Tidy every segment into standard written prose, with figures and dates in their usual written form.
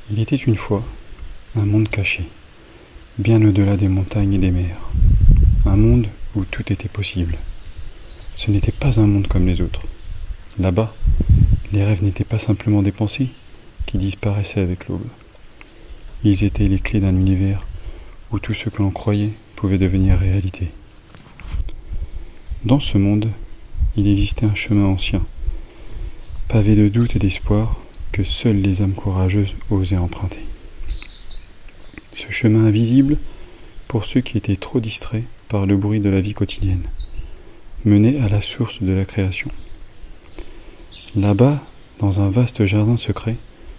Il était une fois un monde caché, bien au-delà des montagnes et des mers. Un monde où tout était possible. Ce n'était pas un monde comme les autres. Là-bas, les rêves n'étaient pas simplement des pensées qui disparaissaient avec l'aube. Ils étaient les clés d'un univers où tout ce que l'on croyait pouvait devenir réalité. Dans ce monde, il existait un chemin ancien, pavé de doutes et d'espoir que seules les âmes courageuses osaient emprunter. Ce chemin invisible, pour ceux qui étaient trop distraits par le bruit de la vie quotidienne, menait à la source de la création. Là-bas, dans un vaste jardin secret,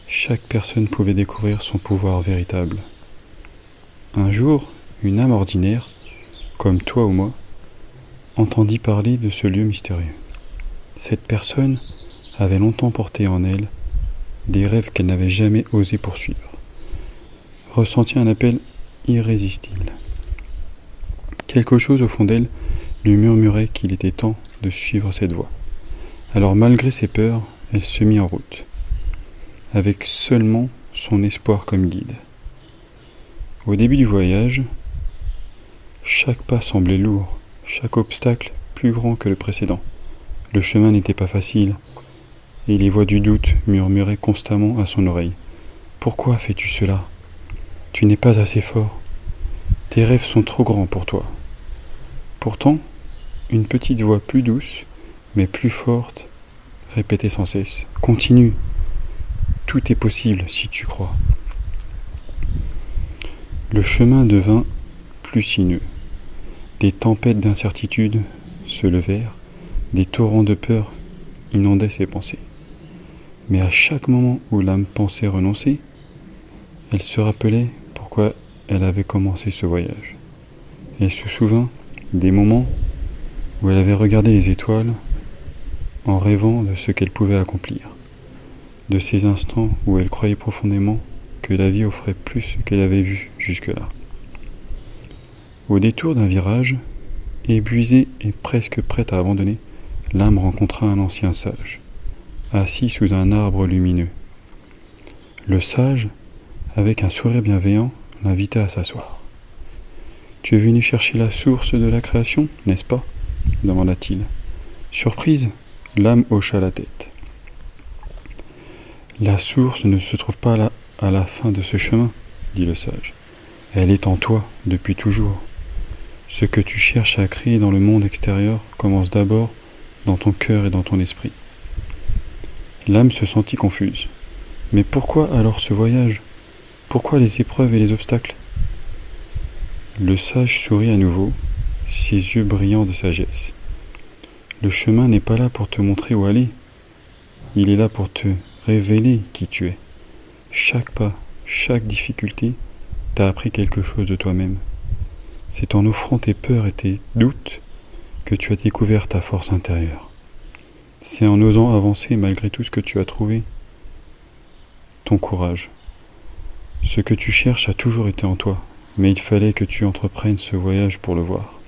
chaque personne pouvait découvrir son pouvoir véritable. Un jour, une âme ordinaire, comme toi ou moi, entendit parler de ce lieu mystérieux. Cette personne avait longtemps porté en elle des rêves qu'elle n'avait jamais osé poursuivre, ressentit un appel irrésistible. Quelque chose au fond d'elle lui murmurait qu'il était temps de suivre cette voie. Alors malgré ses peurs, elle se mit en route, avec seulement son espoir comme guide. Au début du voyage, chaque pas semblait lourd, chaque obstacle plus grand que le précédent. Le chemin n'était pas facile, et les voix du doute murmuraient constamment à son oreille. « Pourquoi fais-tu cela ? Tu n'es pas assez fort. Tes rêves sont trop grands pour toi. » Pourtant, une petite voix plus douce, mais plus forte, répétait sans cesse. « Continue. Tout est possible si tu crois. » Le chemin devint plus sinueux. Des tempêtes d'incertitude se levèrent, des torrents de peur inondaient ses pensées. Mais à chaque moment où l'âme pensait renoncer, elle se rappelait pourquoi elle avait commencé ce voyage. Elle se souvint des moments où elle avait regardé les étoiles en rêvant de ce qu'elle pouvait accomplir, de ces instants où elle croyait profondément que la vie offrait plus qu'elle avait vu jusque-là. Au détour d'un virage, épuisée et presque prête à abandonner, l'âme rencontra un ancien sage, assis sous un arbre lumineux. Le sage, avec un sourire bienveillant, l'invita à s'asseoir. « Tu es venu chercher la source de la création, n'est-ce pas ?» demanda-t-il. Surprise, l'âme hocha la tête. « La source ne se trouve pas là, à la fin de ce chemin, » dit le sage. « Elle est en toi, depuis toujours. Ce que tu cherches à créer dans le monde extérieur commence d'abord dans ton cœur et dans ton esprit. » L'âme se sentit confuse. Mais pourquoi alors ce voyage ? Pourquoi les épreuves et les obstacles ? Le sage sourit à nouveau, ses yeux brillants de sagesse. Le chemin n'est pas là pour te montrer où aller. Il est là pour te révéler qui tu es. Chaque pas, chaque difficulté t'a appris quelque chose de toi-même. C'est en offrant tes peurs et tes doutes que tu as découvert ta force intérieure. C'est en osant avancer malgré tout ce que tu as trouvé, ton courage. Ce que tu cherches a toujours été en toi, mais il fallait que tu entreprennes ce voyage pour le voir.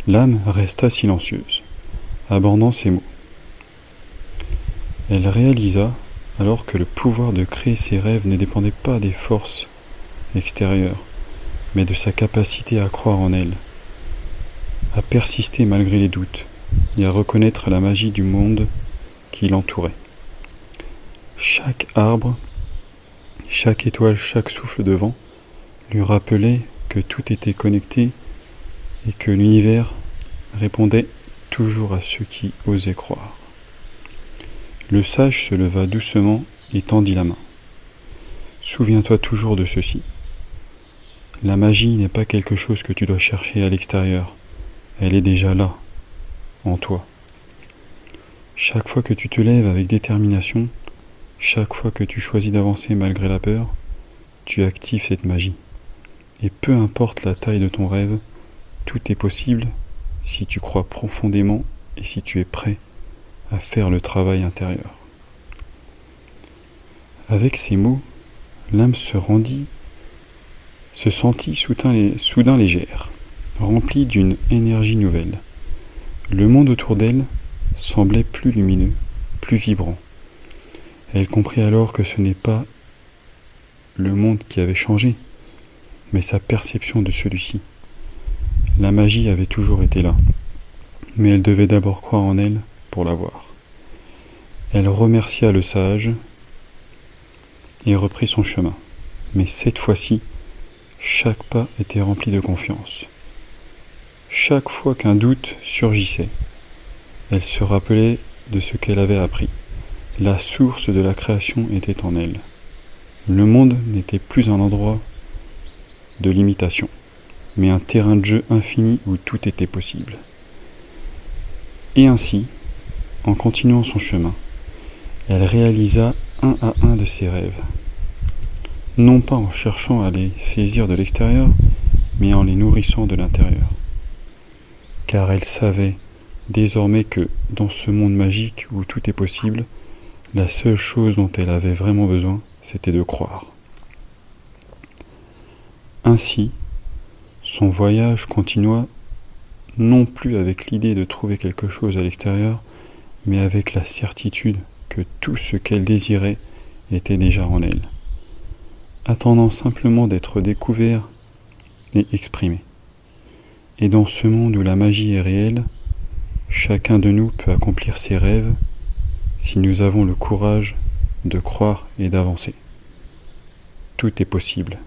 L'âme resta silencieuse, abordant ces mots. Elle réalisa alors que le pouvoir de créer ses rêves ne dépendait pas des forces extérieures, mais de sa capacité à croire en elle, à persister malgré les doutes, et à reconnaître la magie du monde qui l'entourait. Chaque arbre, chaque étoile, chaque souffle de vent lui rappelait que tout était connecté et que l'univers répondait toujours à ceux qui osaient croire. Le sage se leva doucement et tendit la main. Souviens-toi toujours de ceci. La magie n'est pas quelque chose que tu dois chercher à l'extérieur. Elle est déjà là, en toi. Chaque fois que tu te lèves avec détermination, chaque fois que tu choisis d'avancer malgré la peur, tu actives cette magie. Et peu importe la taille de ton rêve, tout est possible si tu crois profondément et si tu es prêt à faire le travail intérieur. Avec ces mots, l'âme se sentit soudain légère, remplie d'une énergie nouvelle. Le monde autour d'elle semblait plus lumineux, plus vibrant. Elle comprit alors que ce n'est pas le monde qui avait changé, mais sa perception de celui-ci. La magie avait toujours été là, mais elle devait d'abord croire en elle pour la voir. Elle remercia le sage et reprit son chemin. Mais cette fois-ci, chaque pas était rempli de confiance. Chaque fois qu'un doute surgissait, elle se rappelait de ce qu'elle avait appris. La source de la création était en elle. Le monde n'était plus un endroit de limitation, mais un terrain de jeu infini où tout était possible. Et ainsi, en continuant son chemin, elle réalisa un à un de ses rêves. Non pas en cherchant à les saisir de l'extérieur, mais en les nourrissant de l'intérieur. Car elle savait désormais que, dans ce monde magique où tout est possible, la seule chose dont elle avait vraiment besoin, c'était de croire. Ainsi, son voyage continua non plus avec l'idée de trouver quelque chose à l'extérieur, mais avec la certitude que tout ce qu'elle désirait était déjà en elle, attendant simplement d'être découvert et exprimé. Et dans ce monde où la magie est réelle, chacun de nous peut accomplir ses rêves si nous avons le courage de croire et d'avancer. Tout est possible.